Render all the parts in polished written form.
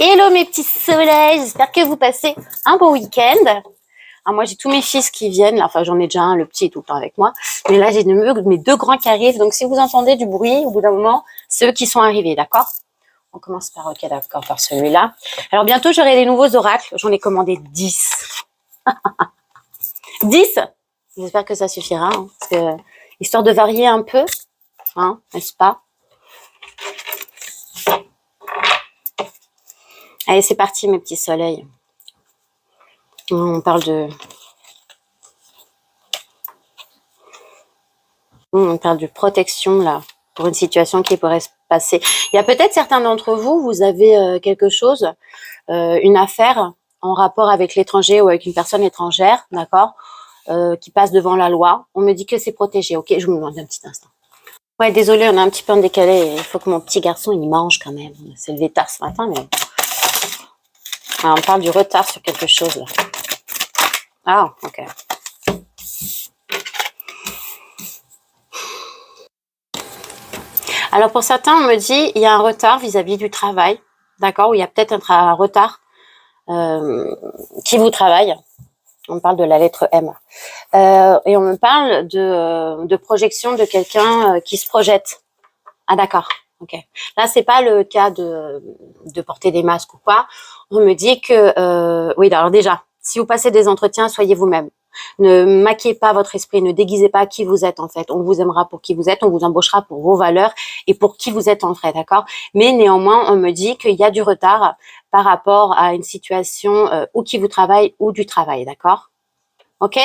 Hello mes petits soleils, j'espère que vous passez un bon week-end. Alors moi j'ai tous mes fils qui viennent, là. Enfin j'en ai déjà un, le petit est tout le temps avec moi. Mais là j'ai mes deux grands qui arrivent, donc si vous entendez du bruit, au bout d'un moment, c'est eux qui sont arrivés, d'accord? On commence par, ok d'accord, par celui-là. Alors bientôt j'aurai des nouveaux oracles, j'en ai commandé 10. 10. J'espère que ça suffira, hein, parce que, histoire de varier un peu, hein, n'est-ce pas? Allez, c'est parti mes petits soleils. On parle de protection là, pour une situation qui pourrait se passer. Il y a peut-être certains d'entre vous, vous avez quelque chose, une affaire en rapport avec l'étranger ou avec une personne étrangère, d'accord, qui passe devant la loi. On me dit que c'est protégé. Ok, je vous demande un petit instant. Ouais, désolé, on a un petit peu en décalé. Il faut que mon petit garçon il mange quand même. Il s'est levé tard ce matin, mais alors, on parle du retard sur quelque chose là. Ah, ok. Alors pour certains, on me dit il y a un retard vis-à-vis du travail, d'accord, ou il y a peut-être un retard qui vous travaille. On parle de la lettre M. Et on me parle de projection de quelqu'un qui se projette. Ah d'accord, ok. Là, c'est pas le cas de porter des masques ou quoi. On me dit que, oui, alors déjà, si vous passez des entretiens, soyez vous-même. Ne maquillez pas votre esprit, ne déguisez pas qui vous êtes en fait. On vous aimera pour qui vous êtes, on vous embauchera pour vos valeurs et pour qui vous êtes en vrai, d'accord? Mais néanmoins, on me dit qu'il y a du retard par rapport à une situation ou qui vous travaille ou du travail, d'accord? Ok?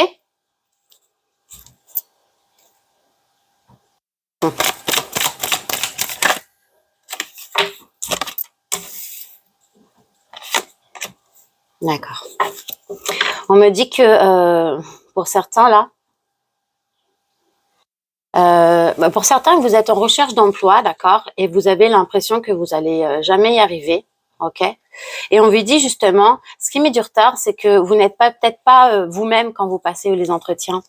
D'accord. On me dit que pour certains là, pour certains, vous êtes en recherche d'emploi, d'accord, et vous avez l'impression que vous allez jamais y arriver, ok. Et on lui dit justement, ce qui met du retard, c'est que vous n'êtes pas peut-être pas vous-même quand vous passez les entretiens,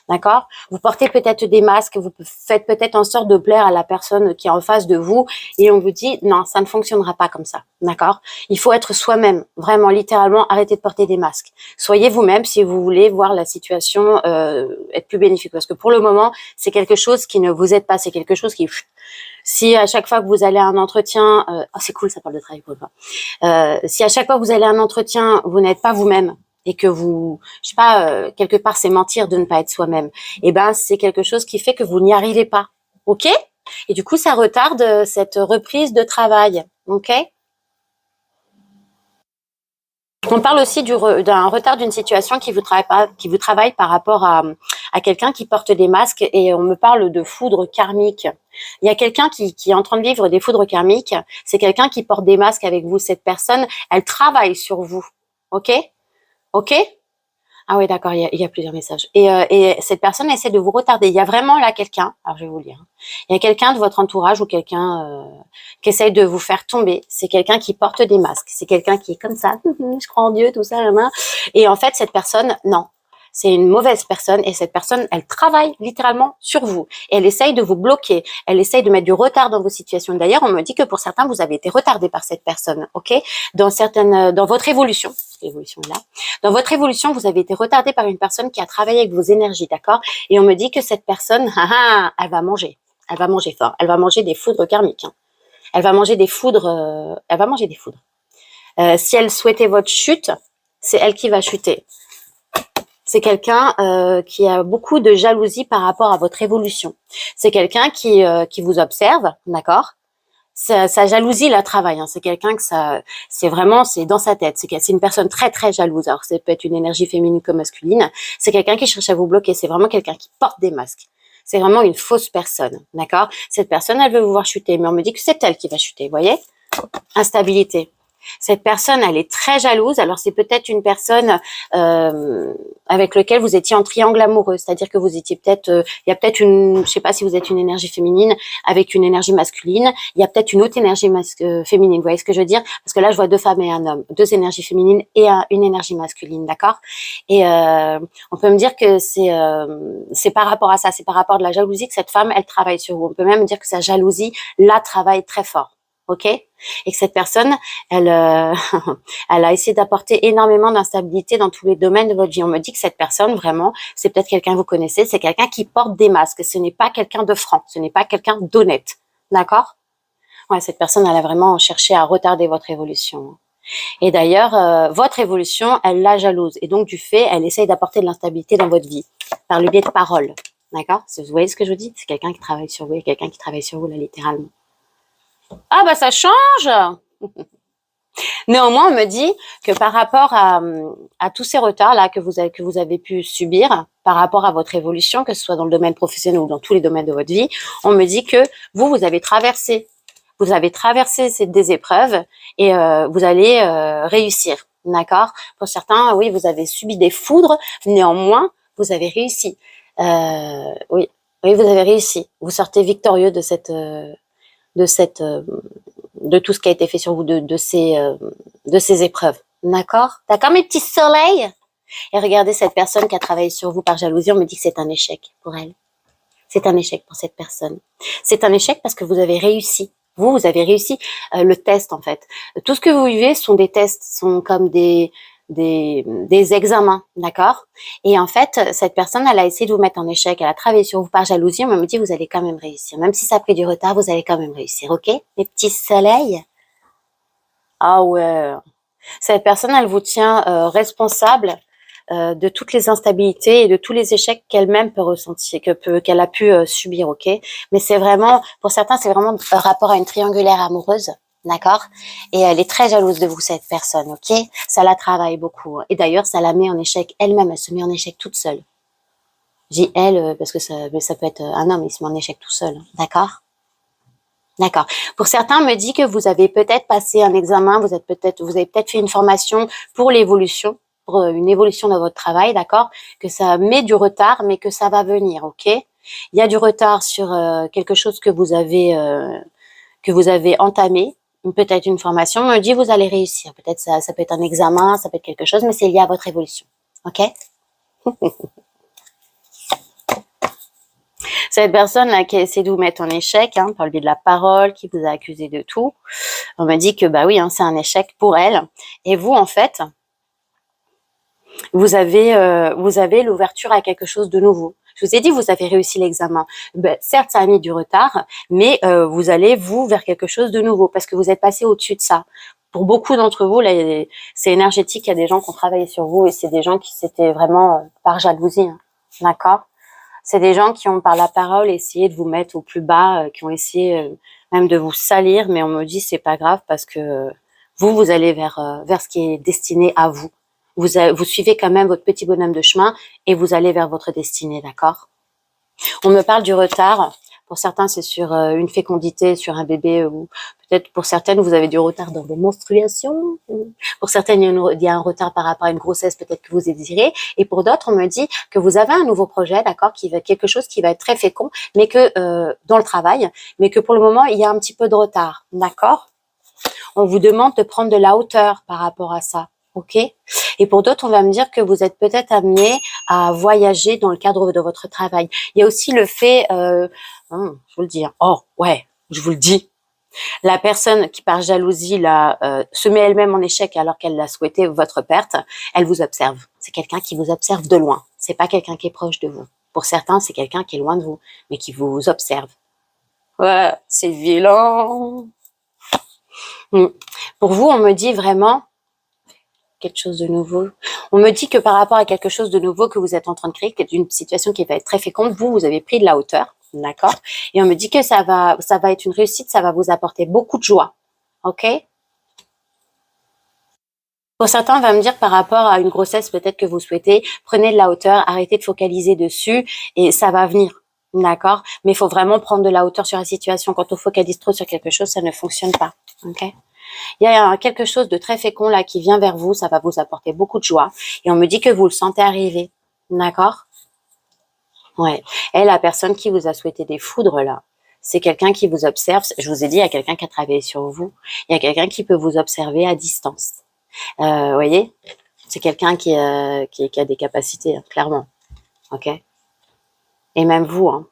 d'accord. Vous portez peut-être des masques, vous faites peut-être en sorte de plaire à la personne qui est en face de vous, et on vous dit non, ça ne fonctionnera pas comme ça, d'accord. Il faut être soi-même, vraiment, littéralement, arrêtez de porter des masques. Soyez vous-même si vous voulez voir la situation être plus bénéfique, parce que pour le moment, c'est quelque chose qui ne vous aide pas, c'est quelque chose qui... Si à chaque fois que vous allez à un entretien, oh, c'est cool, ça parle de travail pour moi. Si à chaque fois que vous allez à un entretien, vous n'êtes pas vous-même et que vous, je sais pas, quelque part c'est mentir de ne pas être soi-même, et ben c'est quelque chose qui fait que vous n'y arrivez pas, ok? Et du coup, ça retarde cette reprise de travail, ok? On parle aussi d'un retard d'une situation qui vous travaille par rapport à quelqu'un qui porte des masques, et on me parle de foudre karmique. Il y a quelqu'un qui est en train de vivre des foudres karmiques. C'est quelqu'un qui porte des masques avec vous. Cette personne, elle travaille sur vous. Ok? Ok? Ah oui, d'accord, il y a plusieurs messages. Et cette personne essaie de vous retarder. Il y a vraiment là quelqu'un, alors je vais vous le lire. Il y a quelqu'un de votre entourage ou quelqu'un qui essaye de vous faire tomber. C'est quelqu'un qui porte des masques. C'est quelqu'un qui est comme ça, je crois en Dieu, tout ça, là. Et en fait, cette personne, non. C'est une mauvaise personne, et cette personne, elle travaille littéralement sur vous. Et elle essaye de vous bloquer. Elle essaye de mettre du retard dans vos situations. D'ailleurs, on me dit que pour certains, vous avez été retardé par cette personne, ok? Dans votre évolution. L'évolution là. Dans votre évolution, vous avez été retardé par une personne qui a travaillé avec vos énergies, d'accord? Et on me dit que cette personne, elle va manger. Elle va manger fort. Elle va manger des foudres karmiques. Hein. Elle va manger des foudres. Elle va manger des foudres. Si elle souhaitait votre chute, c'est elle qui va chuter. C'est quelqu'un qui a beaucoup de jalousie par rapport à votre évolution. C'est quelqu'un qui vous observe, d'accord? Sa jalousie la travaille. Hein. C'est quelqu'un que c'est dans sa tête. C'est une personne très très jalouse. Alors ça peut être une énergie féminine comme masculine. C'est quelqu'un qui cherche à vous bloquer. C'est vraiment quelqu'un qui porte des masques. C'est vraiment une fausse personne, d'accord? Cette personne, elle veut vous voir chuter, mais on me dit que c'est elle qui va chuter. Vous voyez? Instabilité. Cette personne, elle est très jalouse. Alors c'est peut-être une personne avec laquelle vous étiez en triangle amoureux, c'est-à-dire que vous étiez peut-être, il y a peut-être je sais pas si vous êtes une énergie féminine avec une énergie masculine. Il y a peut-être une autre énergie féminine. Vous voyez ce que je veux dire? Parce que là, je vois deux femmes et un homme, deux énergies féminines et une énergie masculine, d'accord? Et on peut me dire que c'est par rapport à ça, c'est par rapport à la jalousie que cette femme, elle travaille sur vous. On peut même dire que sa jalousie la travaille très fort. ok? Et que cette personne, elle, elle a essayé d'apporter énormément d'instabilité dans tous les domaines de votre vie. On me dit que cette personne, vraiment, c'est peut-être quelqu'un que vous connaissez, c'est quelqu'un qui porte des masques. Ce n'est pas quelqu'un de franc, ce n'est pas quelqu'un d'honnête, d'accord? Ouais, cette personne, elle a vraiment cherché à retarder votre évolution. Et d'ailleurs, votre évolution, elle la jalouse. Et donc, du fait, elle essaye d'apporter de l'instabilité dans votre vie par le biais de paroles. D'accord? Vous voyez ce que je vous dis? C'est quelqu'un qui travaille sur vous et quelqu'un qui travaille sur vous, là, littéralement. Ah, bah, ça change! Néanmoins, on me dit que par rapport à tous ces retards-là que vous avez pu subir par rapport à votre évolution, que ce soit dans le domaine professionnel ou dans tous les domaines de votre vie, on me dit que vous avez traversé. Vous avez traversé des épreuves et vous allez réussir. D'accord? Pour certains, oui, vous avez subi des foudres, néanmoins, vous avez réussi. Oui, oui, vous avez réussi. Vous sortez victorieux de cette de tout ce qui a été fait sur vous, de ces épreuves. D'accord? D'accord, mes petits soleils? Et regardez cette personne qui a travaillé sur vous par jalousie, on me dit que c'est un échec pour elle. C'est un échec pour cette personne. C'est un échec parce que vous avez réussi. Vous avez réussi le test, en fait. Tout ce que vous vivez sont des tests, sont comme des examens, d'accord? Et en fait, cette personne, elle a essayé de vous mettre en échec, elle a travaillé sur vous par jalousie, on me dit, vous allez quand même réussir. Même si ça a pris du retard, vous allez quand même réussir, ok? Les petits soleils? Ah ouais. Cette personne, elle vous tient responsable de toutes les instabilités et de tous les échecs qu'elle-même peut ressentir, qu'elle a pu subir, ok? Mais c'est vraiment, pour certains, c'est vraiment un rapport à une triangulaire amoureuse, d'accord? Et elle est très jalouse de vous, cette personne, ok? Ça la travaille beaucoup. Et d'ailleurs, ça la met en échec elle-même, elle se met en échec toute seule. J'ai elle, parce que ça peut être un homme, il se met en échec tout seul, d'accord? D'accord. Pour certains, on me dit que vous avez peut-être passé un examen, vous avez peut-être fait une formation pour l'évolution, pour une évolution dans votre travail, d'accord? Que ça met du retard, mais que ça va venir, ok? Il y a du retard sur quelque chose que vous avez entamé, peut-être une formation. On me dit vous allez réussir. Peut-être ça peut être un examen, ça peut être quelque chose, mais c'est lié à votre évolution, ok? Cette personne-là qui a essayé de vous mettre en échec, hein, par le biais de la parole, qui vous a accusé de tout, on m'a dit que bah oui, hein, c'est un échec pour elle. Et vous, en fait, vous avez l'ouverture à quelque chose de nouveau. Je vous ai dit, vous avez réussi l'examen. Ben, certes, ça a mis du retard, mais vous allez, vous, vers quelque chose de nouveau, parce que vous êtes passé au-dessus de ça. Pour beaucoup d'entre vous, là, c'est énergétique, il y a des gens qui ont travaillé sur vous, et c'est des gens qui s'étaient vraiment par jalousie, hein, d'accord? C'est des gens qui ont, par la parole, essayé de vous mettre au plus bas, qui ont essayé même de vous salir, mais on me dit c'est pas grave parce que vous allez vers ce qui est destiné à vous. Vous suivez quand même votre petit bonhomme de chemin et vous allez vers votre destinée, d'accord? On me parle du retard. Pour certains, c'est sur une fécondité, sur un bébé, ou peut-être pour certaines, vous avez du retard dans vos menstruations. Pour certaines, il y a un retard par rapport à une grossesse, peut-être que vous désirez. Et pour d'autres, on me dit que vous avez un nouveau projet, d'accord, quelque chose qui va être très fécond, mais que dans le travail, mais que pour le moment, il y a un petit peu de retard, d'accord? On vous demande de prendre de la hauteur par rapport à ça. Ok? Et pour d'autres, on va me dire que vous êtes peut-être amené à voyager dans le cadre de votre travail. Il y a aussi le fait, je vous le dis, hein, oh ouais, je vous le dis, la personne qui par jalousie là se met elle-même en échec alors qu'elle l'a souhaité votre perte, elle vous observe. C'est quelqu'un qui vous observe de loin. C'est pas quelqu'un qui est proche de vous. Pour certains, c'est quelqu'un qui est loin de vous, mais qui vous observe. Ouais, c'est violent. Pour vous, on me dit vraiment quelque chose de nouveau. On me dit que par rapport à quelque chose de nouveau que vous êtes en train de créer, qui est une situation qui va être très féconde, vous avez pris de la hauteur, d'accord? Et on me dit que ça va être une réussite, ça va vous apporter beaucoup de joie, ok? Pour certains, on va me dire par rapport à une grossesse peut-être que vous souhaitez, prenez de la hauteur, arrêtez de focaliser dessus et ça va venir, d'accord? Mais il faut vraiment prendre de la hauteur sur la situation. Quand on focalise trop sur quelque chose, ça ne fonctionne pas, ok? Il y a quelque chose de très fécond là qui vient vers vous, ça va vous apporter beaucoup de joie. Et on me dit que vous le sentez arriver, d'accord? Ouais. Et la personne qui vous a souhaité des foudres là, c'est quelqu'un qui vous observe. Je vous ai dit, il y a quelqu'un qui a travaillé sur vous. Il y a quelqu'un qui peut vous observer à distance. Voyez, c'est quelqu'un qui a des capacités, hein, clairement. Ok. Et même vous, hein.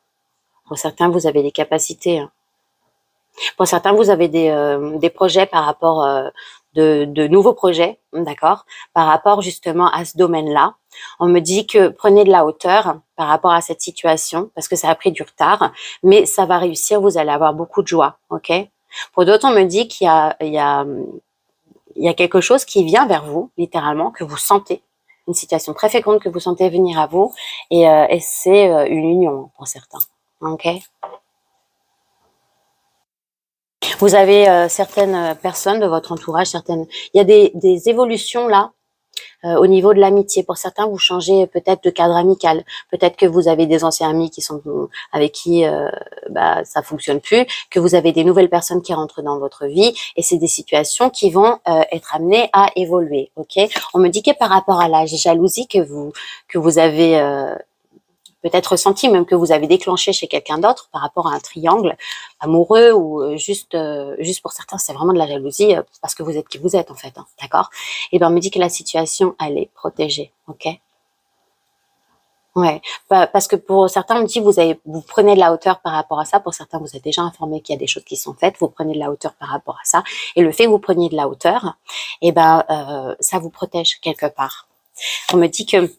Pour certains, vous avez des capacités. Hein. Pour certains, vous avez des projets par rapport de nouveaux projets, d'accord, par rapport justement à ce domaine-là. On me dit que prenez de la hauteur par rapport à cette situation parce que ça a pris du retard, mais ça va réussir, vous allez avoir beaucoup de joie, ok? Pour d'autres, on me dit il y a quelque chose qui vient vers vous, littéralement, que vous sentez, une situation très féconde que vous sentez venir à vous, et c'est une union pour certains, ok? Vous avez certaines personnes de votre entourage, il y a des évolutions là au niveau de l'amitié. Pour certains, vous changez peut-être de cadre amical. Peut-être que vous avez des anciens amis qui sont avec qui ça fonctionne plus, que vous avez des nouvelles personnes qui rentrent dans votre vie, et c'est des situations qui vont être amenées à évoluer. Ok. On me dit que par rapport à la jalousie que vous avez peut-être ressenti, même que vous avez déclenché chez quelqu'un d'autre par rapport à un triangle amoureux, ou juste pour certains, c'est vraiment de la jalousie parce que vous êtes qui vous êtes en fait, hein, d'accord? Et ben on me dit que la situation, elle est protégée, ok? Ouais, parce que pour certains, on me dit vous prenez de la hauteur par rapport à ça. Pour certains, vous êtes déjà informé qu'il y a des choses qui sont faites, vous prenez de la hauteur par rapport à ça. Et le fait que vous preniez de la hauteur, et ça vous protège quelque part. On me dit qu'il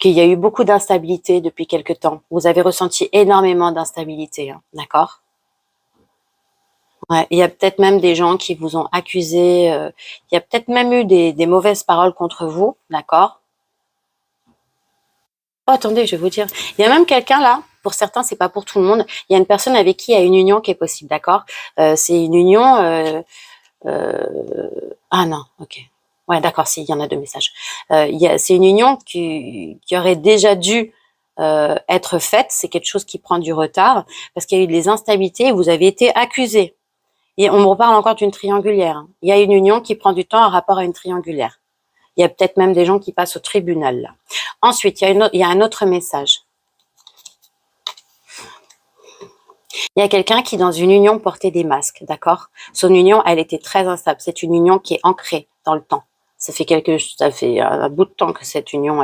y a eu beaucoup d'instabilité depuis quelque temps. Vous avez ressenti énormément d'instabilité, hein, d'accord? Ouais, il y a peut-être même des gens qui vous ont accusé, il y a peut-être même eu des mauvaises paroles contre vous, d'accord? Oh, attendez, je vais vous dire. Il y a même quelqu'un là, pour certains, c'est pas pour tout le monde. Il y a une personne avec qui il y a une union qui est possible, d'accord? C'est une union. Ah non, ok. Ouais, d'accord, si, il y en a deux messages. C'est une union qui aurait déjà dû être faite. C'est quelque chose qui prend du retard parce qu'il y a eu des instabilités et vous avez été accusé. Et on me reparle encore d'une triangulaire, hein. Il y a une union qui prend du temps en rapport à une triangulaire. Il y a peut-être même des gens qui passent au tribunal, là. Ensuite, il y a un autre message. Il y a quelqu'un qui, dans une union, portait des masques, d'accord? Son union, elle était très instable. C'est une union qui est ancrée dans le temps. Ça fait un bout de temps que cette union,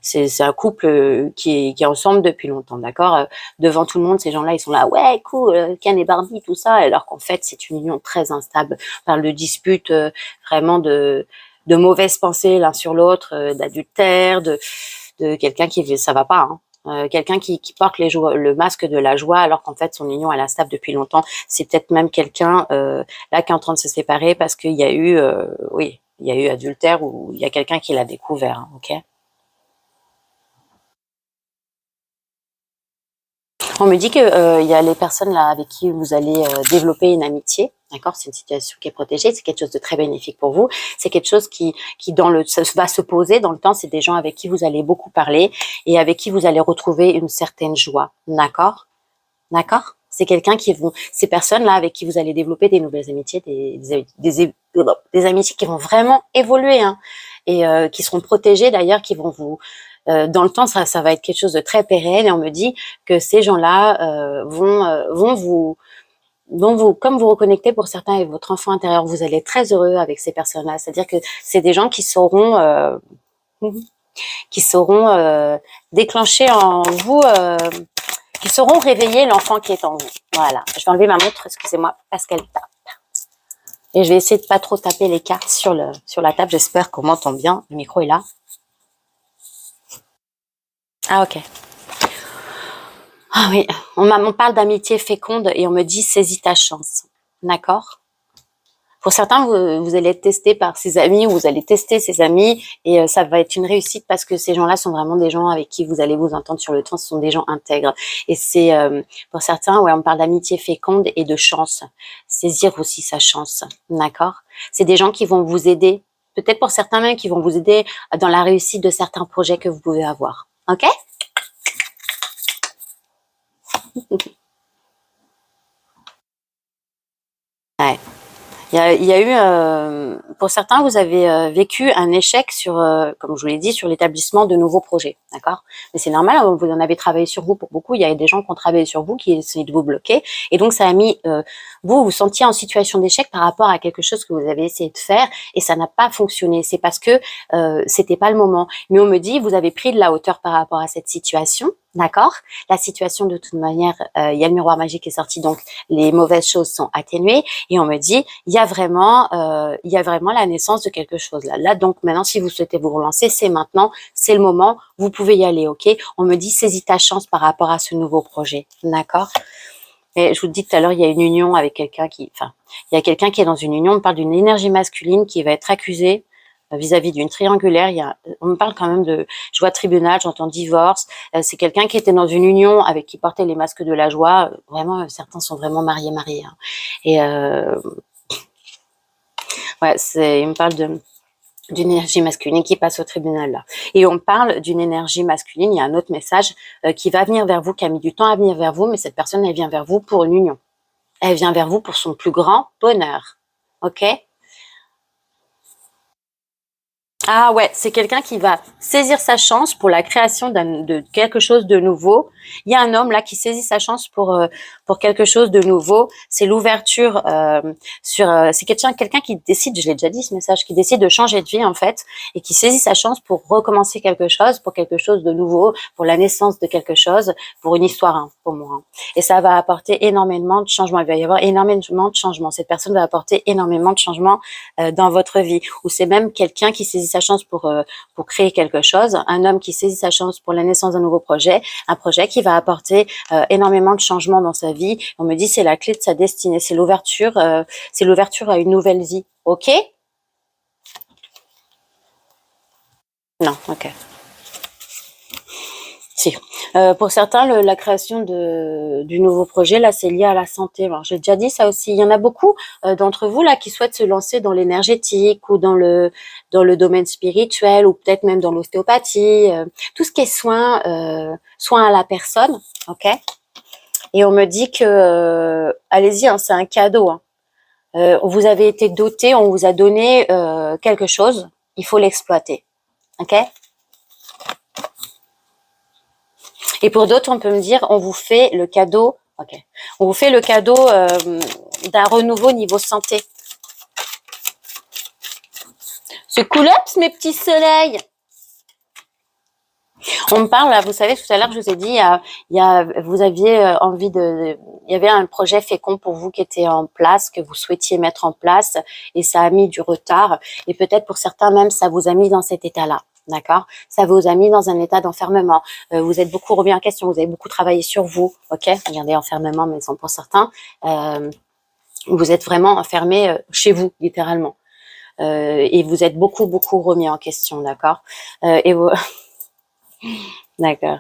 c'est un couple qui est ensemble depuis longtemps, d'accord? Devant tout le monde, ces gens-là, ils sont là, ouais, cool, Ken et Barbie, tout ça, alors qu'en fait, c'est une union très instable. On parle de disputes, vraiment de mauvaises pensées l'un sur l'autre, d'adultère, de quelqu'un ça va pas, hein. Quelqu'un qui porte le masque de la joie alors qu'en fait son union elle est instable depuis longtemps. C'est peut-être même quelqu'un là qui est en train de se séparer parce qu'il y a eu il y a eu adultère, ou il y a quelqu'un qui l'a découvert, hein, ok? On me dit que il y a les personnes là avec qui vous allez développer une amitié, d'accord? C'est une situation qui est protégée, c'est quelque chose de très bénéfique pour vous. C'est quelque chose qui ça va se poser dans le temps. C'est des gens avec qui vous allez beaucoup parler et avec qui vous allez retrouver une certaine joie, d'accord? D'accord? C'est quelqu'un ces personnes-là avec qui vous allez développer des nouvelles amitiés, des amitiés qui vont vraiment évoluer, hein, et qui seront protégées d'ailleurs, qui vont dans le temps, ça va être quelque chose de très pérenne. Et on me dit que ces gens-là vont vous, comme vous reconnecter pour certains avec votre enfant intérieur. Vous allez être très heureux avec ces personnes-là. C'est-à-dire que c'est des gens qui sauront déclencher en vous, qui sauront réveiller l'enfant qui est en vous. Voilà. Je vais enlever ma montre, excusez-moi, parce qu'elle tape. Et je vais essayer de pas trop taper les cartes sur la table. J'espère qu'on m'entend bien. Le micro est là. Ah, ok. Ah oui, on parle d'amitié féconde et on me dit saisis ta chance. D'accord? Pour certains, vous allez être testé par ses amis, ou vous allez tester ses amis, et ça va être une réussite parce que ces gens-là sont vraiment des gens avec qui vous allez vous entendre sur le temps. Ce sont des gens intègres. Et c'est pour certains, ouais, on parle d'amitié féconde et de chance. Saisir aussi sa chance. D'accord? C'est des gens qui vont vous aider. Peut-être pour certains même qui vont vous aider dans la réussite de certains projets que vous pouvez avoir. Ok? Ouais. Il y a eu, pour certains, vous avez vécu un échec comme je vous l'ai dit, sur l'établissement de nouveaux projets, d'accord? Mais c'est normal, hein, vous en avez travaillé sur vous pour beaucoup. Il y a des gens qui ont travaillé sur vous, qui essaient de vous bloquer, et donc ça a mis vous sentiez en situation d'échec par rapport à quelque chose que vous avez essayé de faire et ça n'a pas fonctionné. C'est parce que c'était pas le moment. Mais on me dit, vous avez pris de la hauteur par rapport à cette situation, D'accord? La situation, de toute manière, il y a le miroir magique qui est sorti, donc les mauvaises choses sont atténuées. Et on me dit, il y a vraiment la naissance de quelque chose là. Là, donc maintenant, si vous souhaitez vous relancer, c'est maintenant, c'est le moment, vous pouvez y aller, ok? On me dit, saisis ta chance par rapport à ce nouveau projet. D'accord? Et je vous dis tout à l'heure, il y a une union avec il y a quelqu'un qui est dans une union. On parle d'une énergie masculine qui va être accusée vis-à-vis d'une triangulaire. On me parle quand même je vois tribunal, j'entends divorce. C'est quelqu'un qui était dans une union avec qui portait les masques de la joie. Vraiment, certains sont vraiment mariés. Hein. Et ouais, il me parle d'une énergie masculine qui passe au tribunal là. Et on parle d'une énergie masculine, il y a un autre message qui va venir vers vous, qui a mis du temps à venir vers vous, mais cette personne, elle vient vers vous pour une union. Elle vient vers vous pour son plus grand bonheur. Ok? Ah ouais, c'est quelqu'un qui va saisir sa chance pour la création de quelque chose de nouveau. Il y a un homme là qui saisit sa chance pour quelque chose de nouveau. C'est l'ouverture c'est quelqu'un qui décide, je l'ai déjà dit ce message, qui décide de changer de vie en fait et qui saisit sa chance pour recommencer quelque chose, pour quelque chose de nouveau, pour la naissance de quelque chose, pour une histoire hein, pour moi. Hein. Et ça va apporter énormément de changements. Il va y avoir énormément de changements. Cette personne va apporter énormément de changements dans votre vie. Ou c'est même quelqu'un qui saisit sa chance pour créer quelque chose, un homme qui saisit sa chance pour la naissance d'un nouveau projet, un projet qui va apporter énormément de changements dans sa vie. On me dit c'est la clé de sa destinée, c'est l'ouverture à une nouvelle vie. Ok? Non, ok. Si. Pour certains, la création du nouveau projet, là, c'est lié à la santé. Alors, j'ai déjà dit ça aussi. Il y en a beaucoup d'entre vous là qui souhaitent se lancer dans l'énergétique ou dans le domaine spirituel ou peut-être même dans l'ostéopathie, tout ce qui est soins à la personne, ok. Et on me dit que allez-y, hein, c'est un cadeau. Hein. Vous avez été doté, on vous a donné quelque chose, il faut l'exploiter, ok. Et pour d'autres, on peut me dire, on vous fait le cadeau, ok, on vous fait le cadeau d'un renouveau niveau santé. C'est cool ups, mes petits soleils. On me parle, là, vous savez, tout à l'heure, je vous ai dit, vous aviez envie il y avait un projet fécond pour vous qui était en place, que vous souhaitiez mettre en place, et ça a mis du retard. Et peut-être pour certains même, ça vous a mis dans cet état-là. D'accord? Ça vous a mis dans un état d'enfermement. Vous êtes beaucoup remis en question, vous avez beaucoup travaillé sur vous. Ok? Regardez, enfermement, mais pour certains, vous êtes vraiment enfermé chez vous, littéralement. Et vous êtes beaucoup, beaucoup remis en question. D'accord? Et vous... D'accord.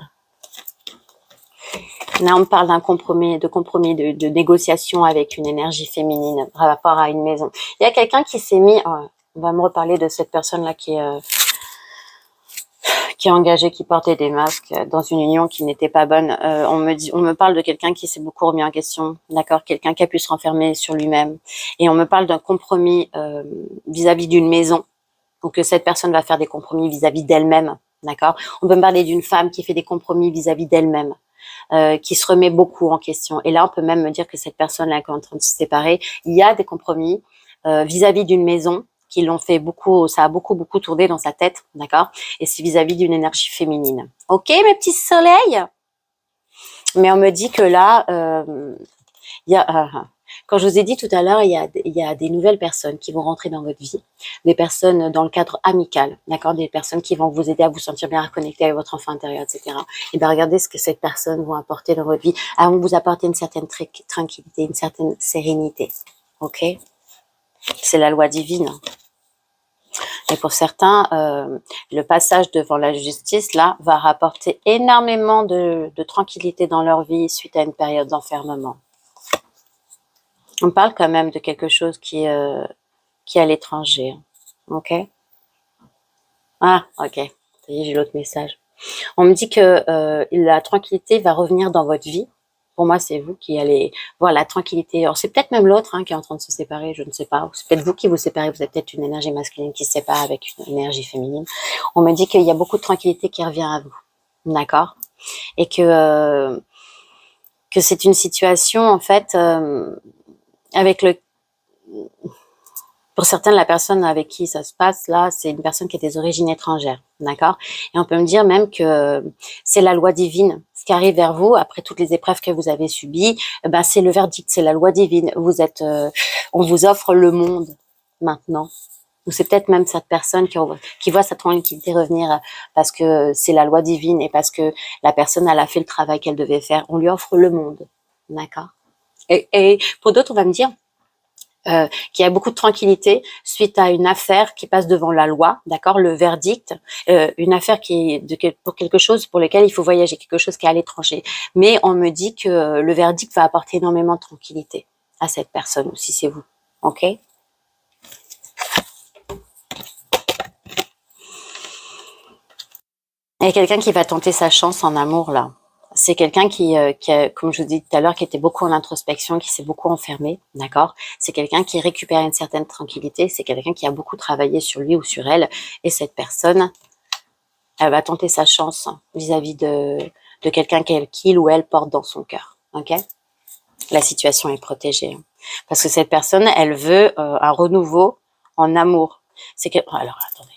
Là, on me parle d'un compromis, de négociation avec une énergie féminine par rapport à une maison. Il y a quelqu'un qui s'est mis, on va me reparler de cette personne-là qui est engagée, qui portait des masques dans une union qui n'était pas bonne. On me parle de quelqu'un qui s'est beaucoup remis en question, d'accord, quelqu'un qui a pu se renfermer sur lui-même. Et on me parle d'un compromis vis-à-vis d'une maison, ou que cette personne va faire des compromis vis-à-vis d'elle-même, d'accord. On peut me parler d'une femme qui fait des compromis vis-à-vis d'elle-même. Qui se remet beaucoup en question. Et là, on peut même me dire que cette personne-là qui est en train de se séparer, il y a des compromis vis-à-vis d'une maison qui l'ont fait beaucoup, ça a beaucoup, beaucoup tourné dans sa tête, d'accord. Et c'est vis-à-vis d'une énergie féminine. Ok, mes petits soleils. Mais on me dit que là, il y a... Quand je vous ai dit tout à l'heure, il y a des nouvelles personnes qui vont rentrer dans votre vie, des personnes dans le cadre amical, d'accord, des personnes qui vont vous aider à vous sentir bien reconnecté avec votre enfant intérieur, etc. Et bien, regardez ce que ces personnes vont apporter dans votre vie. Elles vont vous apporter une certaine tranquillité, une certaine sérénité, ok. C'est la loi divine. Et pour certains, le passage devant la justice, là, va rapporter énormément de tranquillité dans leur vie suite à une période d'enfermement. On parle quand même de quelque chose qui est à l'étranger. Ok? Ah, ok. Ça y est, j'ai l'autre message. On me dit que la tranquillité va revenir dans votre vie. Pour moi, c'est vous qui allez voir la tranquillité. Alors, c'est peut-être même l'autre qui est en train de se séparer, je ne sais pas. C'est peut-être vous qui vous séparez. Vous avez peut-être une énergie masculine qui se sépare avec une énergie féminine. On me dit qu'il y a beaucoup de tranquillité qui revient à vous. D'accord? Et que c'est une situation, en fait, avec Pour certaines, la personne avec qui ça se passe, là, c'est une personne qui a des origines étrangères, d'accord? Et on peut me dire même que c'est la loi divine. Ce qui arrive vers vous, après toutes les épreuves que vous avez subies, ben, c'est le verdict, c'est la loi divine. On vous offre le monde maintenant. Ou c'est peut-être même cette personne qui voit sa tranquillité revenir parce que c'est la loi divine et parce que la personne, elle a fait le travail qu'elle devait faire. On lui offre le monde, d'accord? Et pour d'autres, on va me dire qu'il y a beaucoup de tranquillité suite à une affaire qui passe devant la loi, d'accord, le verdict, une affaire pour quelque chose pour lequel il faut voyager, quelque chose qui est à l'étranger. Mais on me dit que le verdict va apporter énormément de tranquillité à cette personne, ou si c'est vous, ok? Il y a quelqu'un qui va tenter sa chance en amour, là. C'est quelqu'un qui a, comme je vous dis tout à l'heure, qui était beaucoup en introspection, qui s'est beaucoup enfermé, d'accord? C'est quelqu'un qui récupère une certaine tranquillité, c'est quelqu'un qui a beaucoup travaillé sur lui ou sur elle, et cette personne, elle va tenter sa chance vis-à-vis de quelqu'un qu'il ou elle porte dans son cœur, ok? La situation est protégée. Parce que cette personne, elle veut un renouveau en amour. Alors, attendez.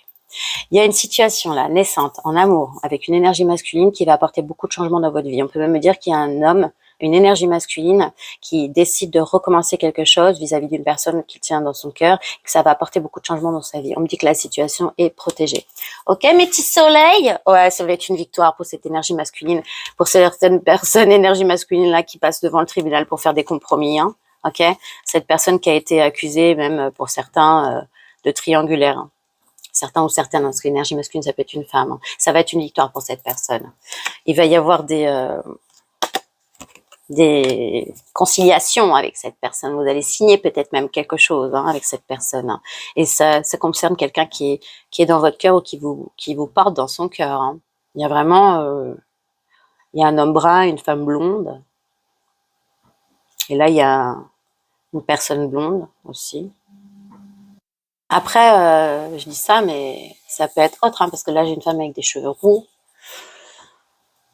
Il y a une situation là, naissante, en amour, avec une énergie masculine qui va apporter beaucoup de changements dans votre vie. On peut même me dire qu'il y a un homme, une énergie masculine, qui décide de recommencer quelque chose vis-à-vis d'une personne qu'il tient dans son cœur, que ça va apporter beaucoup de changements dans sa vie. On me dit que la situation est protégée. Ok, mes petits soleils? Ouais, ça va être une victoire pour cette énergie masculine, pour certaines personnes, énergie masculine là, qui passent devant le tribunal pour faire des compromis, hein. Ok? Cette personne qui a été accusée, même pour certains, de triangulaire, hein. Certains ou certaines, parce que l'énergie masculine, ça peut être une femme. Ça va être une victoire pour cette personne. Il va y avoir des conciliations avec cette personne. Vous allez signer peut-être même quelque chose avec cette personne. Hein. Et ça concerne quelqu'un qui est dans votre cœur ou qui vous porte dans son cœur. Hein. Il y a vraiment il y a un homme brun, une femme blonde. Et là, il y a une personne blonde aussi. Après, je dis ça, mais ça peut être autre, hein, parce que là, j'ai une femme avec des cheveux roux.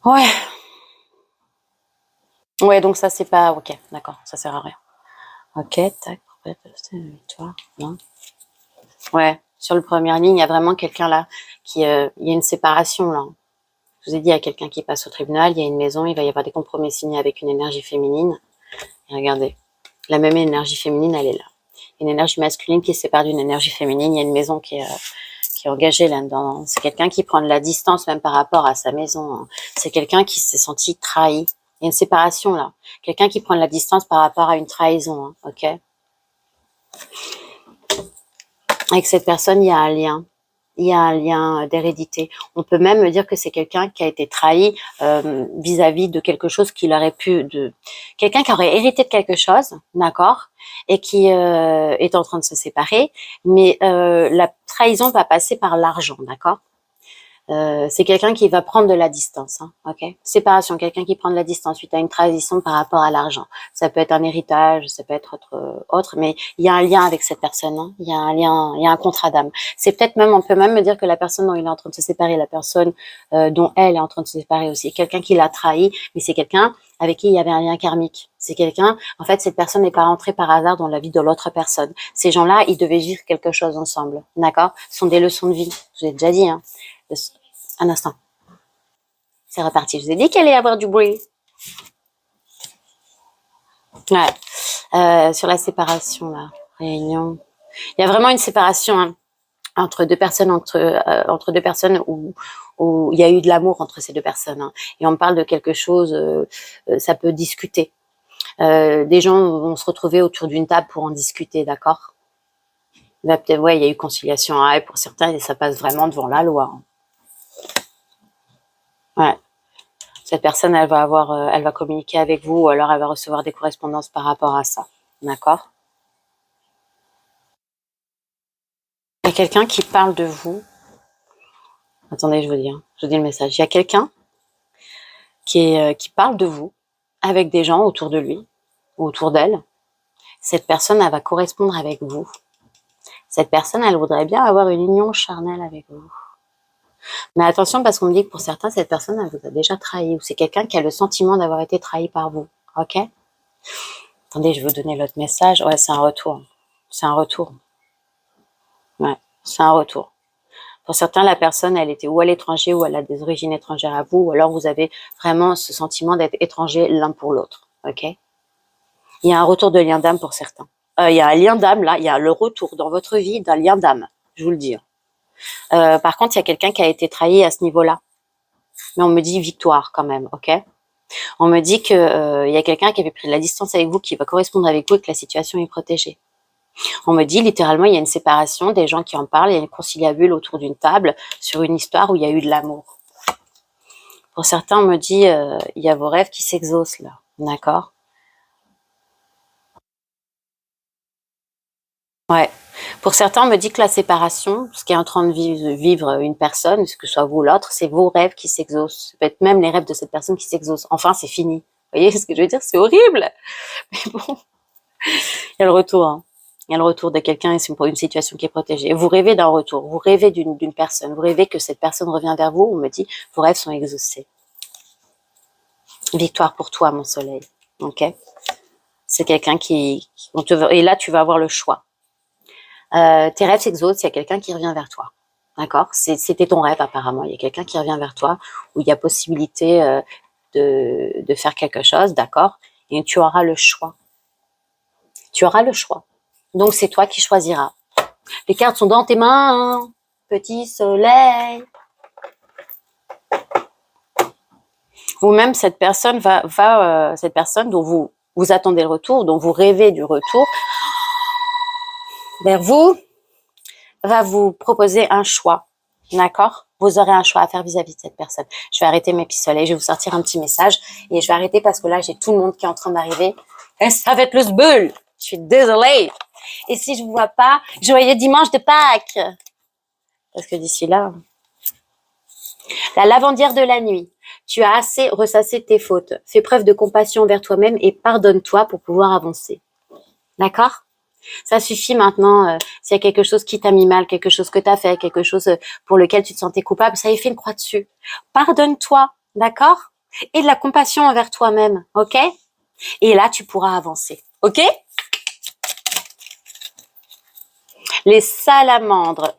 Ouais. Ouais, donc ça, c'est pas... Ok, d'accord, ça sert à rien. Ok, tac, toi, non. Ouais, sur le première ligne, il y a vraiment quelqu'un là il y a une séparation là. Je vous ai dit, il y a quelqu'un qui passe au tribunal, il y a une maison, il va y avoir des compromis signés avec une énergie féminine. Et regardez, la même énergie féminine, elle est là. Une énergie masculine qui se sépare d'une énergie féminine, il y a une maison qui est engagée là-dedans. C'est quelqu'un qui prend de la distance même par rapport à sa maison. Hein. C'est quelqu'un qui s'est senti trahi. Il y a une séparation là. Quelqu'un qui prend de la distance par rapport à une trahison, hein, ok? Avec cette personne, il y a un lien. Il y a un lien d'hérédité. On peut même dire que c'est quelqu'un qui a été trahi vis-à-vis de quelque chose qu'il aurait quelqu'un qui aurait hérité de quelque chose, d'accord, et qui est en train de se séparer, mais la trahison va passer par l'argent, d'accord. C'est quelqu'un qui va prendre de la distance, hein, ok. Séparation, quelqu'un qui prend de la distance suite à une trahison par rapport à l'argent. Ça peut être un héritage, ça peut être autre, mais il y a un lien avec cette personne. Hein. Il y a un lien, il y a un contrat d'âme. C'est peut-être même, on peut même me dire que la personne dont il est en train de se séparer, la personne dont elle est en train de se séparer aussi, quelqu'un qui l'a trahi, mais c'est quelqu'un avec qui il y avait un lien karmique. C'est quelqu'un, en fait, cette personne n'est pas rentrée par hasard dans la vie de l'autre personne. Ces gens-là, ils devaient vivre quelque chose ensemble, d'accord. Ce sont des leçons de vie. Je vous ai déjà dit, hein. Un instant. C'est reparti. Je vous ai dit qu'il allait y avoir du bruit. Ouais. Sur la séparation, là. Réunion. Il y a vraiment une séparation hein, entre deux personnes, entre deux personnes où il y a eu de l'amour entre ces deux personnes. Hein. Et on parle de quelque chose, ça peut discuter. Des gens vont se retrouver autour d'une table pour en discuter, d'accord. Là, peut-être, ouais, il y a eu conciliation. Hein, et pour certains, ça passe vraiment devant la loi. Hein. Ouais. Cette personne, elle va communiquer avec vous ou alors elle va recevoir des correspondances par rapport à ça. D'accord? Il y a quelqu'un qui parle de vous. Attendez, je vous dis, hein. Je vous dis le message. Il y a quelqu'un qui parle de vous avec des gens autour de lui ou autour d'elle. Cette personne, elle va correspondre avec vous. Cette personne, elle voudrait bien avoir une union charnelle avec vous. Mais attention, parce qu'on me dit que pour certains, cette personne, elle vous a déjà trahi. Ou c'est quelqu'un qui a le sentiment d'avoir été trahi par vous. Ok? Attendez, je vais vous donner l'autre message. Ouais, c'est un retour. C'est un retour. C'est un retour. Pour certains, la personne, elle était ou à l'étranger ou elle a des origines étrangères à vous, ou alors vous avez vraiment ce sentiment d'être étranger l'un pour l'autre. Ok? Il y a un retour de lien d'âme pour certains. Il y a un lien d'âme là, il y a le retour dans votre vie d'un lien d'âme, je vous le dis. Par contre, il y a quelqu'un qui a été trahi à ce niveau-là. Mais on me dit victoire quand même, ok? On me dit que il y a quelqu'un qui avait pris de la distance avec vous, qui va correspondre avec vous et que la situation est protégée. On me dit littéralement, il y a une séparation, des gens qui en parlent, il y a une conciliabule autour d'une table sur une histoire où il y a eu de l'amour. Pour certains, on me dit, il y a vos rêves qui s'exaucent là, d'accord? Ouais. Pour certains, on me dit que la séparation, ce qui est en train de vivre une personne, que ce soit vous ou l'autre, c'est vos rêves qui s'exaucent. Ça peut être même les rêves de cette personne qui s'exaucent. Enfin, c'est fini. Vous voyez ce que je veux dire? C'est horrible. Mais bon, il y a le retour. Hein. Il y a le retour de quelqu'un et c'est pour une situation qui est protégée. Vous rêvez d'un retour. Vous rêvez d'une personne. Vous rêvez que cette personne revient vers vous. On me dit, vos rêves sont exaucés. Victoire pour toi, mon soleil. Ok? C'est quelqu'un et là, tu vas avoir le choix. Tes rêves s'exaucent, il y a quelqu'un qui revient vers toi. D'accord? C'était ton rêve apparemment. Il y a quelqu'un qui revient vers toi où il y a possibilité de faire quelque chose, d'accord? Et tu auras le choix. Tu auras le choix. Donc c'est toi qui choisiras. Les cartes sont dans tes mains, petit soleil. Ou même cette personne cette personne dont vous attendez le retour, dont vous rêvez du retour, vers vous, va vous proposer un choix. D'accord? Vous aurez un choix à faire vis-à-vis de cette personne. Je vais arrêter mes petits soleils, je vais vous sortir un petit message et je vais arrêter parce que là, j'ai tout le monde qui est en train d'arriver. Et ça va être le sbeul. Je suis désolée. Et si je vous vois pas, joyeux dimanche de Pâques. Parce que d'ici là, la lavandière de la nuit. Tu as assez ressassé tes fautes. Fais preuve de compassion envers toi-même et pardonne-toi pour pouvoir avancer. D'accord? Ça suffit maintenant, s'il y a quelque chose qui t'a mis mal, quelque chose que tu as fait, quelque chose pour lequel tu te sentais coupable, ça y est, fait une croix dessus. Pardonne-toi, d'accord? Et de la compassion envers toi-même, ok? Et là, tu pourras avancer, ok? Les salamandres,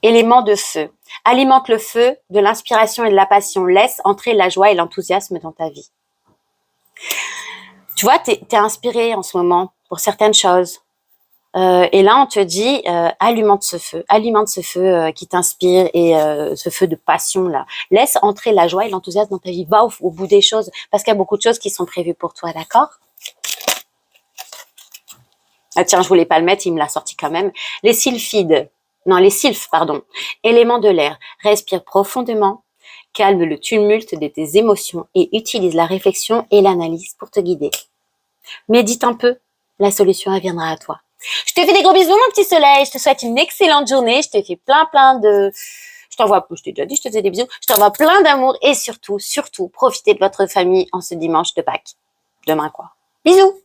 éléments de feu. Alimente le feu de l'inspiration et de la passion. Laisse entrer la joie et l'enthousiasme dans ta vie. Tu vois, t'es inspiré en ce moment pour certaines choses. Et là, on te dit, alimente ce feu qui t'inspire et ce feu de passion là. Laisse entrer la joie et l'enthousiasme dans ta vie. Va au bout des choses parce qu'il y a beaucoup de choses qui sont prévues pour toi, d'accord? Ah tiens, je voulais pas le mettre, il me l'a sorti quand même. Les sylphes, pardon. Éléments de l'air. Respire profondément, calme le tumulte de tes émotions et utilise la réflexion et l'analyse pour te guider. Médite un peu, la solution elle viendra à toi. Je te fais des gros bisous, mon petit soleil. Je te souhaite une excellente journée. Je te fais plein de... je t'ai déjà dit, je te fais des bisous. Je t'envoie plein d'amour et surtout, profitez de votre famille en ce dimanche de Pâques. Demain, quoi. Bisous!